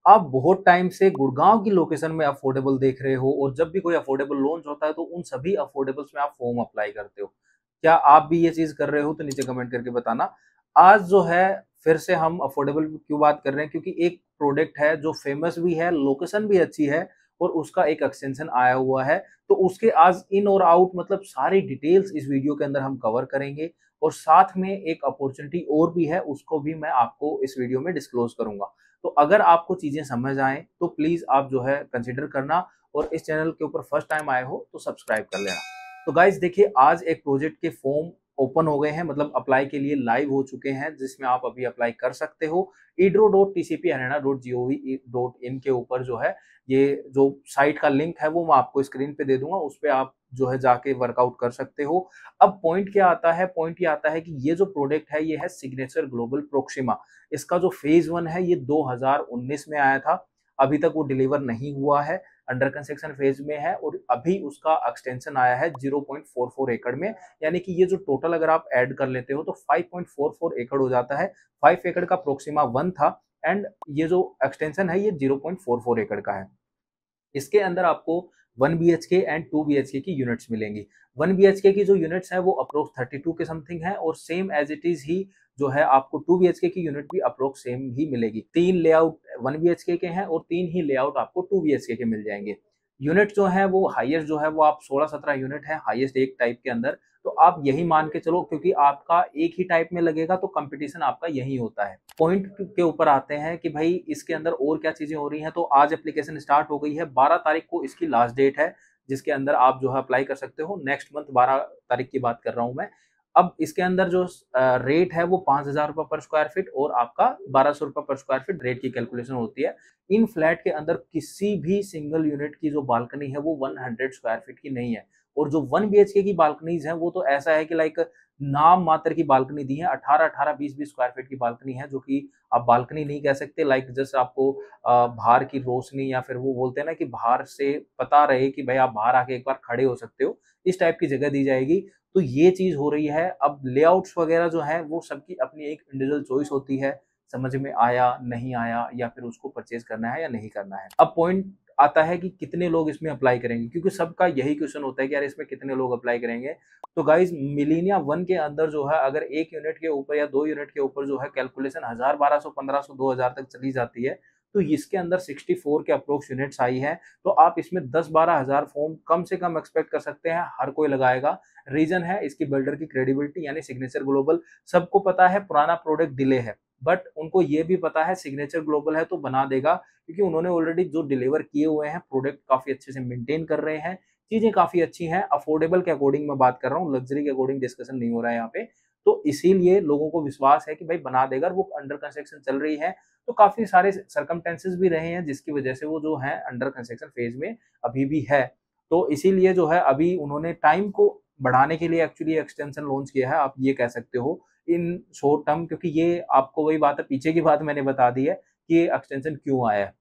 आप बहुत टाइम से गुड़गांव की लोकेशन में अफोर्डेबल देख रहे हो और जब भी कोई अफोर्डेबल लॉन्च होता है तो उन सभी अफोर्डेबल्स में आप फॉर्म अप्लाई करते हो। क्या आप भी ये चीज़ कर रहे हो? तो नीचे कमेंट करके बताना। आज जो है फिर से हम अफोर्डेबल क्यों बात कर रहे हैं, क्योंकि एक प्रोडक्ट है जो फेमस भी है, लोकेशन भी अच्छी है और उसका एक एक्सटेंशन आया हुआ है। तो उसके आज इन और आउट मतलब सारी डिटेल्स इस वीडियो के अंदर हम कवर करेंगे और साथ में एक अपॉर्चुनिटी और भी है, उसको भी मैं आपको इस वीडियो में डिस्क्लोज करूंगा। तो अगर आपको चीजें समझ आए तो प्लीज आप जो है कंसिडर करना और इस चैनल के ऊपर फर्स्ट टाइम आए हो तो सब्सक्राइब कर लेना। तो गाइज देखिए, आज एक प्रोजेक्ट के फॉर्म ओपन हो गए हैं, मतलब अप्लाई के लिए लाइव हो चुके हैं, जिसमें आप अभी अप्लाई कर सकते हो। idro.tcparena.gov.in के ऊपर जो है ये जो साइट का लिंक है वो मैं आपको स्क्रीन पे दे दूंगा, उस पर आप जो है जाके वर्कआउट कर सकते हो। अब पॉइंट क्या आता है? पॉइंट ये आता है कि ये जो प्रोडक्ट है ये है सिग्नेचर ग्लोबल प्रोक्सिमा। इसका जो फेज 1 है ये 2019 में आया था, अभी तक वो डिलीवर नहीं हुआ है, अंडर कंस्ट्रक्शन फेज में है और अभी उसका एक्सटेंशन आया है 0.44 एकड़ में। यानी कि ये जो टोटल अगर आप ऐड कर लेते हो तो 5.44 एकड़ हो जाता है। 5 एकड़ का प्रोक्सिमा 1 था एंड ये जो एक्सटेंशन है ये 0.44 एकड़ का है। इसके अंदर आपको 1 बीएचके एंड 2 बीएचके की यूनिट्स मिलेंगी। 1 बीएचके की जो यूनिट्स है वो अप्रोक्स 32 के समथिंग है और सेम एज इट इज ही जो है आपको 2 बीएचके की यूनिट भी अप्रोक्स सेम ही मिलेगी। 3 लेआउट 1 बीएचके के हैं और 3 ही लेआउट आपको 2 बीएचके के मिल जाएंगे। यूनिट जो है वो हाईएस्ट जो है वो आप 16-17 यूनिट है हाईएस्ट एक टाइप के अंदर। तो आप यही मान के चलो, क्योंकि आपका एक ही टाइप में लगेगा तो कंपटीशन आपका यही होता है। पॉइंट के ऊपर आते हैं कि भाई इसके अंदर और क्या चीजें हो रही हैं। तो आज एप्लीकेशन स्टार्ट हो गई है, 12 तारीख को इसकी लास्ट डेट है जिसके अंदर आप जो है अप्लाई कर सकते हो। नेक्स्ट मंथ 12 तारीख की बात कर रहा हूं मैं। अब इसके अंदर जो रेट है वो 5,000 रुपए पर स्क्वायर फीट और आपका 1,200 रुपए पर स्क्वायर फीट रेट की कैलकुलेशन होती है। इन फ्लैट के अंदर किसी भी सिंगल यूनिट की जो बालकनी है वो 100 स्क्वायर फीट की नहीं है और जो 1 बीएचके की बालकनीज है वो तो ऐसा है कि लाइक नाम मात्र की बालकनी दी है। 18-18, 20-20 स्क्वायर फीट की बालकनी है, जो कि आप बालकनी नहीं कह सकते। लाइक जस्ट आपको बाहर की रोशनी या फिर वो बोलते हैं ना कि बाहर से पता रहे कि भाई आप बाहर आके एक बार खड़े हो सकते हो, इस टाइप की जगह दी जाएगी। तो ये चीज हो रही है। अब लेआउट्स वगैरह जो है वो सबकी अपनी एक इंडिविजुअल चॉइस होती है, समझ में आया नहीं आया या फिर उसको परचेज करना है या नहीं करना है। अब पॉइंट आता है कि कितने लोग इसमें अप्लाई करेंगे, क्योंकि सबका यही क्वेश्चन होता है कि यार इसमें कितने लोग अप्लाई करेंगे। तो गाइज मिलीनिया 1 के अंदर जो है अगर 1 यूनिट के ऊपर या 2 यूनिट के ऊपर जो है कैलकुलेशन 1000, 1200, 1500, 2000 तक चली जाती है। तो इसके अंदर 64 के अप्रोक्स यूनिट्स आई है। तो आप इसमें 10-12 हजार फॉर्म कम से कम एक्सपेक्ट कर सकते हैं, हर कोई लगाएगा। रीजन है इसकी बिल्डर की क्रेडिबिलिटी यानी सिग्नेचर ग्लोबल। सबको पता है पुराना प्रोडक्ट डिले है, बट उनको ये भी पता है सिग्नेचर ग्लोबल है तो बना देगा, क्योंकि उन्होंने ऑलरेडी जो डिलीवर किए हुए हैं प्रोडक्ट काफी अच्छे से मेंटेन कर रहे हैं, चीजें काफी अच्छी हैं। अफोर्डेबल के अकॉर्डिंग मैं बात कर रहा हूँ, लग्जरी के अकॉर्डिंग डिस्कशन नहीं हो रहा है यहाँ पे। तो इसीलिए लोगों को विश्वास है कि भाई बना देगा। वो अंडर कंस्ट्रक्शन चल रही है तो काफी सारे सर्कमटेंसेस भी रहे हैं जिसकी वजह से वो जो है अंडर कंस्ट्रक्शन फेज में अभी भी है। तो इसीलिए जो है अभी उन्होंने टाइम को बढ़ाने के लिए एक्चुअली एक्सटेंशन लॉन्च किया है, आप ये कह सकते हो इन शॉर्ट टर्म, क्योंकि ये आपको वही बात है, पीछे की बात मैंने बता दी है कि ये एक्सटेंशन क्यों आया है।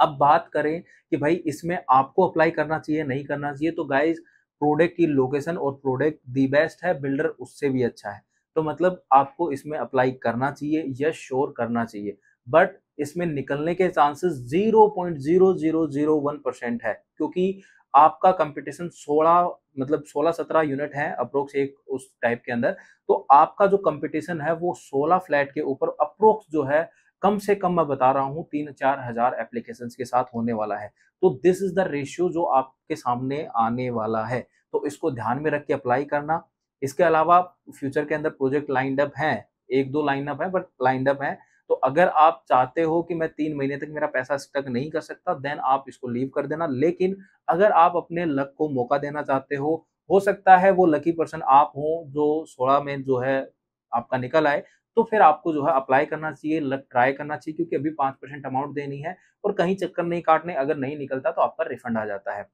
अब बात करें कि भाई इसमें आपको अप्लाई करना चाहिए नहीं करना चाहिए, तो गाइज प्रोडक्ट की लोकेशन और प्रोडक्ट दी बेस्ट है, बिल्डर उससे भी अच्छा है। तो मतलब आपको इसमें अप्लाई करना चाहिए, यस श्योर करना चाहिए। बट इसमें निकलने के चांसेस 0.0001% है, क्योंकि आपका कंपटीशन 16 मतलब 16-17 यूनिट है अप्रोक्स एक उस टाइप के अंदर। तो आपका जो कंपटीशन है वो 16 फ्लैट के ऊपर अप्रोक्स जो है कम से कम मैं बता रहा हूँ 3-4 हजार एप्लीकेशन के साथ होने वाला है। तो दिस इज द रेशियो जो आपके सामने आने वाला है। तो इसको ध्यान में रख के अप्लाई करना। इसके अलावा फ्यूचर के अंदर प्रोजेक्ट लाइंड अप है, एक दो लाइन अप है बट लाइंड अप है। तो अगर आप चाहते हो कि मैं 3 महीने तक मेरा पैसा स्टक नहीं कर सकता, देन आप इसको लीव कर देना। लेकिन अगर आप अपने लक को मौका देना चाहते हो सकता है वो लकी पर्सन आप हो जो 16 में जो है आपका निकल आए, तो फिर आपको जो है अप्लाई करना चाहिए, लक ट्राई करना चाहिए, क्योंकि अभी 5% अमाउंट देनी है और कहीं चक्कर नहीं काटने। अगर नहीं निकलता तो आपका रिफंड आ जाता है।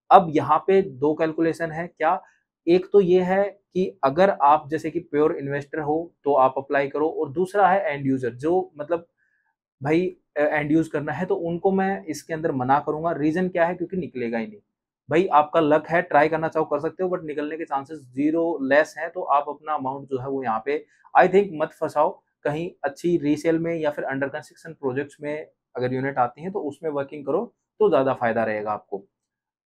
अब यहाँ पे दो कैलकुलेशन है क्या, एक तो ये है कि अगर आप जैसे कि प्योर इन्वेस्टर हो तो आप अप्लाई करो, और दूसरा है एंड यूजर जो मतलब भाई एंड यूज करना है, तो उनको मैं इसके अंदर मना करूंगा। रीजन क्या है? क्योंकि निकलेगा ही नहीं। भाई आपका लक है, ट्राई करना चाहो कर सकते हो, बट निकलने के चांसेस जीरो लेस है। तो आप अपना अमाउंट जो है वो यहाँ पे आई थिंक मत फंसाओ कहीं अच्छी रीसेल में या फिर अंडर कंस्ट्रक्शन प्रोजेक्ट्स में। अगर यूनिट आती हैं तो उसमें वर्किंग करो तो ज़्यादा फायदा रहेगा आपको।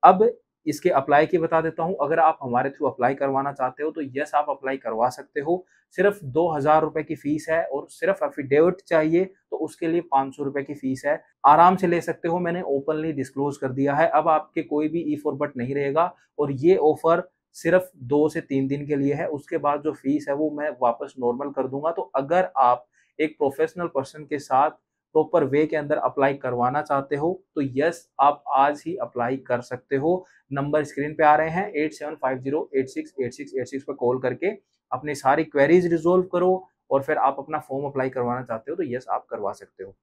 अब इसके अप्लाई की बता देता हूँ, अगर आप हमारे थ्रू अप्लाई करवाना चाहते हो तो यस आप अप्लाई करवा सकते हो। सिर्फ 2000 रुपए की फीस है और सिर्फ एफिडेविट चाहिए तो उसके लिए 500 रुपए की फीस है। आराम से ले सकते हो, मैंने ओपनली डिस्क्लोज कर दिया है। अब आपके कोई भी ई फॉर बट नहीं रहेगा और ये ऑफर सिर्फ 2 से 3 दिन के लिए है। उसके बाद जो फीस है वो मैं वापस नॉर्मल कर दूंगा। तो अगर आप एक प्रोफेशनल पर्सन के साथ प्रॉपर वे के अंदर अप्लाई करवाना चाहते हो तो यस आप आज ही अप्लाई कर सकते हो। नंबर स्क्रीन पे आ रहे हैं 8750868686 पर कॉल करके अपनी सारी क्वेरीज रिजोल्व करो और फिर आप अपना फॉर्म अप्लाई करवाना चाहते हो तो यस आप करवा सकते हो।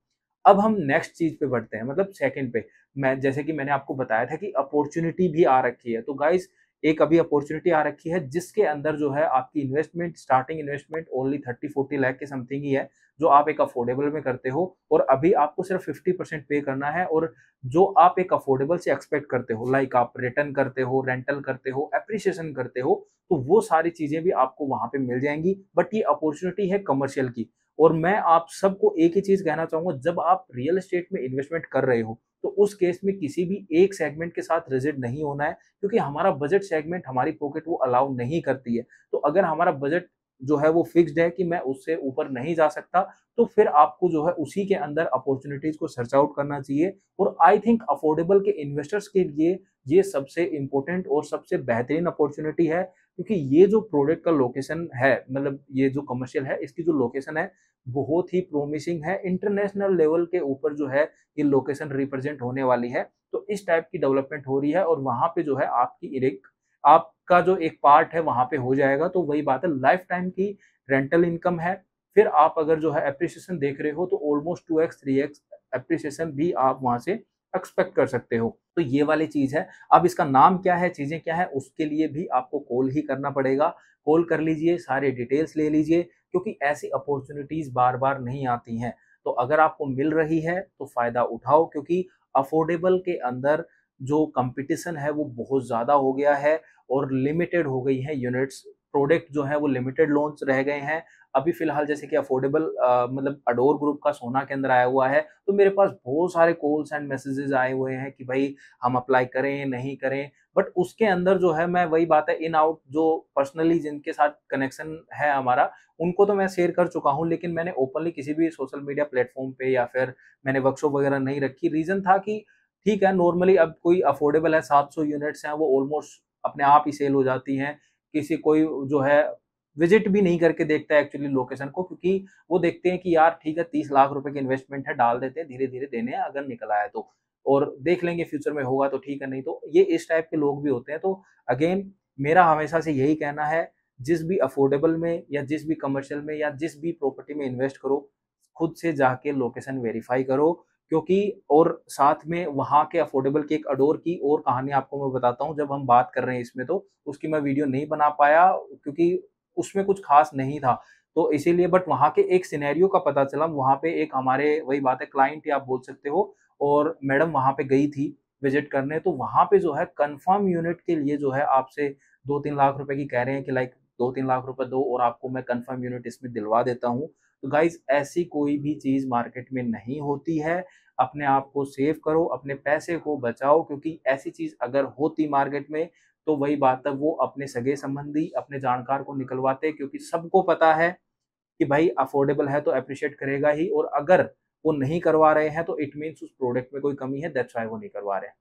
अब हम नेक्स्ट चीज पे बढ़ते हैं, मतलब सेकंड पे। मैं जैसे कि मैंने आपको बताया था कि अपॉर्चुनिटी भी आ रखी है, तो गाइस एक अभी अपॉर्चुनिटी आ रखी है जिसके अंदर जो है आपकी investment, starting investment only 30-40 lakh के समथिंग ही है, जो आप एक अफोर्डेबल में करते हो और अभी आपको सिर्फ 50% पे करना है। और जो आप एक अफोर्डेबल से एक्सपेक्ट करते हो, लाइक आप रिटर्न करते हो, रेंटल करते हो, एप्रिसिएशन करते हो, तो वो सारी चीजें भी आपको वहां पे मिल जाएंगी। बट ये अपॉर्चुनिटी है कमर्शियल की। और मैं आप सबको एक ही चीज कहना चाहूंगा, जब आप रियल एस्टेट में इन्वेस्टमेंट कर रहे हो तो उस केस में किसी भी एक सेगमेंट के साथ रिजिड नहीं होना है, क्योंकि हमारा बजट सेगमेंट, हमारी पॉकेट वो अलाउ नहीं करती है। तो अगर हमारा बजट जो है वो फिक्स्ड है कि मैं उससे ऊपर नहीं जा सकता, तो फिर आपको जो है उसी के अंदर अपॉर्चुनिटीज को सर्च आउट करना चाहिए। और आई थिंक अफोर्डेबल के इन्वेस्टर्स के लिए ये सबसे इंपॉर्टेंट और सबसे बेहतरीन अपॉर्चुनिटी है, क्योंकि ये जो प्रोडक्ट का लोकेशन है, मतलब ये जो कमर्शियल है, इसकी जो लोकेशन है बहुत ही प्रोमिसिंग है। इंटरनेशनल लेवल के ऊपर जो है ये लोकेशन रिप्रेजेंट होने वाली है। तो इस टाइप की डेवलपमेंट हो रही है और वहां पे जो है आपका जो एक पार्ट है वहां पे हो जाएगा। तो वही बात है, लाइफ टाइम की रेंटल इनकम है। फिर आप अगर जो है एप्रिसिएशन देख रहे हो तो ऑलमोस्ट 2x 3x एप्रिसिएशन भी आप वहां से एक्सपेक्ट कर सकते हो। तो ये वाली चीज है। अब इसका नाम क्या है, चीजें क्या है, उसके लिए भी आपको कॉल ही करना पड़ेगा। कॉल कर लीजिए, सारे डिटेल्स ले लीजिए, क्योंकि ऐसी अपॉर्चुनिटीज बार बार नहीं आती हैं। तो अगर आपको मिल रही है तो फायदा उठाओ, क्योंकि अफोर्डेबल के अंदर जो कंपटीशन है वो बहुत ज्यादा हो गया है और लिमिटेड हो गई है यूनिट्स। प्रोडक्ट जो है वो लिमिटेड लॉन्च रह गए हैं। अभी फिलहाल जैसे कि अफोर्डेबल मतलब अडोर ग्रुप का सोना के अंदर आया हुआ है, तो मेरे पास बहुत सारे कॉल्स एंड मैसेजेस आए हुए हैं कि भाई हम अप्लाई करें नहीं करें। बट उसके अंदर जो है, मैं वही बात है, इन आउट जो पर्सनली जिनके साथ कनेक्शन है हमारा, उनको तो मैं शेयर कर चुका हूं, लेकिन मैंने ओपनली किसी भी सोशल मीडिया प्लेटफॉर्म पे या फिर मैंने वर्कशॉप वगैरह नहीं रखी। रीजन था कि ठीक है, नॉर्मली अब कोई अफोर्डेबल है, 700 यूनिट्स हैं, वो ऑलमोस्ट अपने आप ही सेल हो जाती हैं। किसी कोई जो है विजिट भी नहीं करके देखता है एक्चुअली लोकेशन को, क्योंकि वो देखते हैं कि यार ठीक है 30 लाख रुपए की इन्वेस्टमेंट है, डाल देते हैं, धीरे धीरे देने हैं, अगर निकल आया तो, और देख लेंगे फ्यूचर में होगा तो ठीक है, नहीं तो। ये इस टाइप के लोग भी होते हैं। तो अगेन मेरा हमेशा से यही कहना है, जिस भी अफोर्डेबल में या जिस भी कमर्शियल में या जिस भी प्रॉपर्टी में इन्वेस्ट करो, खुद से जाके लोकेशन वेरीफाई करो। क्योंकि और साथ में वहाँ के अफोर्डेबल की एक अडोर की और कहानी आपको मैं बताता हूँ। जब हम बात कर रहे हैं इसमें तो उसकी मैं वीडियो नहीं बना पाया, क्योंकि उसमें कुछ खास नहीं था, तो इसीलिए। बट वहाँ के एक सिनेरियो का पता चला। वहाँ पे एक हमारे, वही बात है, क्लाइंट ही आप बोल सकते हो, और मैडम वहाँ पे गई थी विजिट करने। तो वहाँ पे जो है कंफर्म यूनिट के लिए जो है आपसे 2-3 लाख रुपए की कह रहे हैं कि लाइक 2-3 लाख रुपए दो और आपको मैं कंफर्म यूनिट इसमें दिलवा देता हूँ। तो गाइज ऐसी कोई भी चीज मार्केट में नहीं होती है। अपने आप को सेव करो, अपने पैसे को बचाओ, क्योंकि ऐसी चीज अगर होती मार्केट में तो वही बात है, वो अपने सगे संबंधी, अपने जानकार को निकलवाते, क्योंकि सबको पता है कि भाई अफोर्डेबल है तो अप्रिशिएट करेगा ही, और अगर वो नहीं करवा रहे हैं तो इट मीन्स उस प्रोडक्ट में कोई कमी है, दैट्स व्हाई वो नहीं करवा रहे हैं।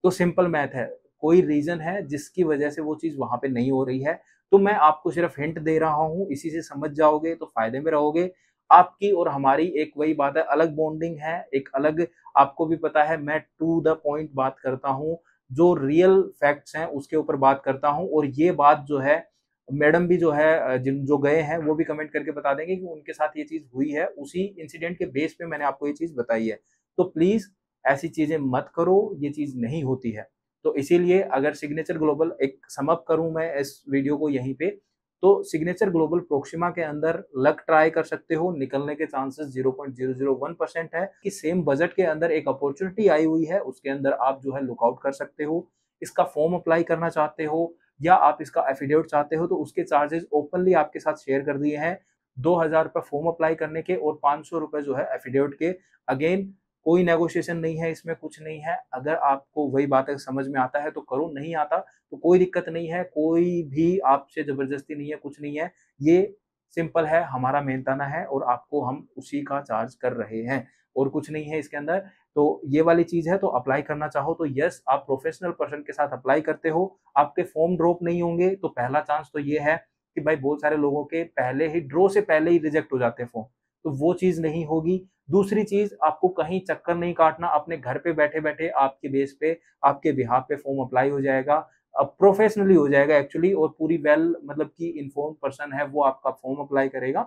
तो सिंपल मैथ है, कोई रीजन है जिसकी वजह से वो चीज वहां पे नहीं हो रही है। तो मैं आपको सिर्फ हिंट दे रहा हूँ, इसी से समझ जाओगे तो फायदे में रहोगे। आपकी और हमारी एक वही बात है, अलग बॉन्डिंग है, एक अलग, आपको भी पता है मैं टू द पॉइंट बात करता हूँ, जो रियल फैक्ट्स हैं उसके ऊपर बात करता हूँ। और ये बात जो है, मैडम भी जो है, जिन जो गए हैं वो भी कमेंट करके बता देंगे कि उनके साथ ये चीज हुई है, उसी इंसिडेंट के बेस पे मैंने आपको ये चीज बताई है। तो प्लीज ऐसी चीजें मत करो, ये चीज नहीं होती है। तो इसीलिए अगर सिग्नेचर ग्लोबल, एक समअप करूं मैं इस वीडियो को यहीं पे, तो सिग्नेचर ग्लोबल प्रोक्सिमा के अंदर लक ट्राई कर सकते हो, निकलने के चांसेस 0.001% है। कि सेम बजट के अंदर एक अपॉर्चुनिटी आई हुई है, उसके अंदर आप जो है लुकआउट कर सकते हो। इसका फॉर्म अप्लाई करना चाहते हो या आप इसका एफिडेविट चाहते हो, तो उसके चार्जेस ओपनली आपके साथ शेयर कर दिए हैं। 2000 रुपए फॉर्म अप्लाई करने के और 500 रुपए जो है एफिडेविट के। अगेन कोई नेगोशिएशन नहीं है, इसमें कुछ नहीं है। अगर आपको वही बात है समझ में आता है तो करो, नहीं आता तो कोई दिक्कत नहीं है, कोई भी आपसे ज़बरदस्ती नहीं है, कुछ नहीं है। ये सिंपल है, हमारा मेहनताना है और आपको हम उसी का चार्ज कर रहे हैं और कुछ नहीं है इसके अंदर। तो ये वाली चीज़ है, तो अप्लाई करना चाहो तो यस, आप प्रोफेशनल पर्सन के साथ अप्लाई करते हो, आपके फॉर्म ड्रॉप नहीं होंगे, तो पहला चांस तो ये है कि भाई बहुत सारे लोगों के पहले ही ड्रॉ से पहले ही रिजेक्ट हो जाते हैं फॉर्म, तो वो चीज़ नहीं होगी। दूसरी चीज़, आपको कहीं चक्कर नहीं काटना, अपने घर पे बैठे-बैठे आपके बेस पे, आपके बिहाफ पे फॉर्म अप्लाई हो जाएगा। प्रोफेशनली हो जाएगा एक्चुअली, और पूरी वेल मतलब कि इन्फॉर्म्ड पर्सन है वो आपका फॉर्म अप्लाई करेगा।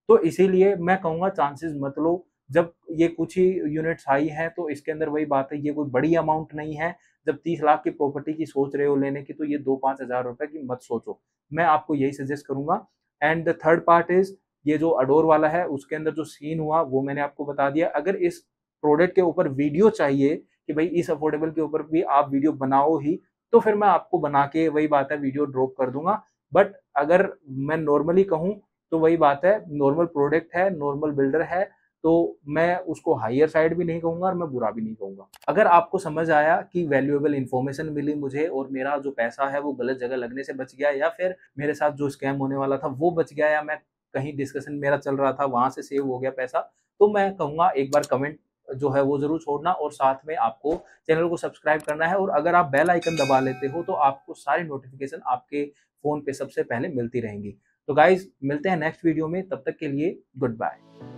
तो इसीलिए मैं कहूँगा चांसेस मत लो। जब ये कुछ ही यूनिट्स आई हैं तो इसके अंदर वही बात है, ये कोई बड़ी अमाउंट नहीं है। जब 30 लाख की प्रॉपर्टी की सोच रहे हो लेने की, तो ये 2-5 हज़ार रुपए की मत सोचो। मैं आपको यही सजेस्ट करूँगा। And the third part is, ये जो अडोर वाला है उसके अंदर जो सीन हुआ वो मैंने आपको बता दिया। अगर इस प्रोडक्ट के ऊपर वीडियो चाहिए कि भाई इस अफोर्डेबल के ऊपर भी आप वीडियो बनाओ ही, तो फिर मैं आपको बना के वही बात है वीडियो ड्रॉप कर दूँगा। बट अगर मैं नॉर्मली कहूँ तो वही बात है, नॉर्मल प्रोडक्ट है, नॉर्मल बिल्डर है, तो मैं उसको हायर साइड भी नहीं कहूँगा और मैं बुरा भी नहीं कहूँगा। अगर आपको समझ आया कि वैल्यूएबल इन्फॉर्मेशन मिली मुझे और मेरा जो पैसा है वो गलत जगह लगने से बच गया, या फिर मेरे साथ जो स्कैम होने वाला था वो बच गया, या मैं कहीं डिस्कशन मेरा चल रहा था वहाँ से सेव हो गया पैसा, तो मैं कहूँगा एक बार कमेंट जो है वो ज़रूर छोड़ना, और साथ में आपको चैनल को सब्सक्राइब करना है, और अगर आप बेल आइकन दबा लेते हो तो आपको सारी नोटिफ़िकेशन आपके फ़ोन पे सबसे पहले मिलती रहेंगी। तो गाइज़ मिलते हैं नेक्स्ट वीडियो में, तब तक के लिए गुड बाय।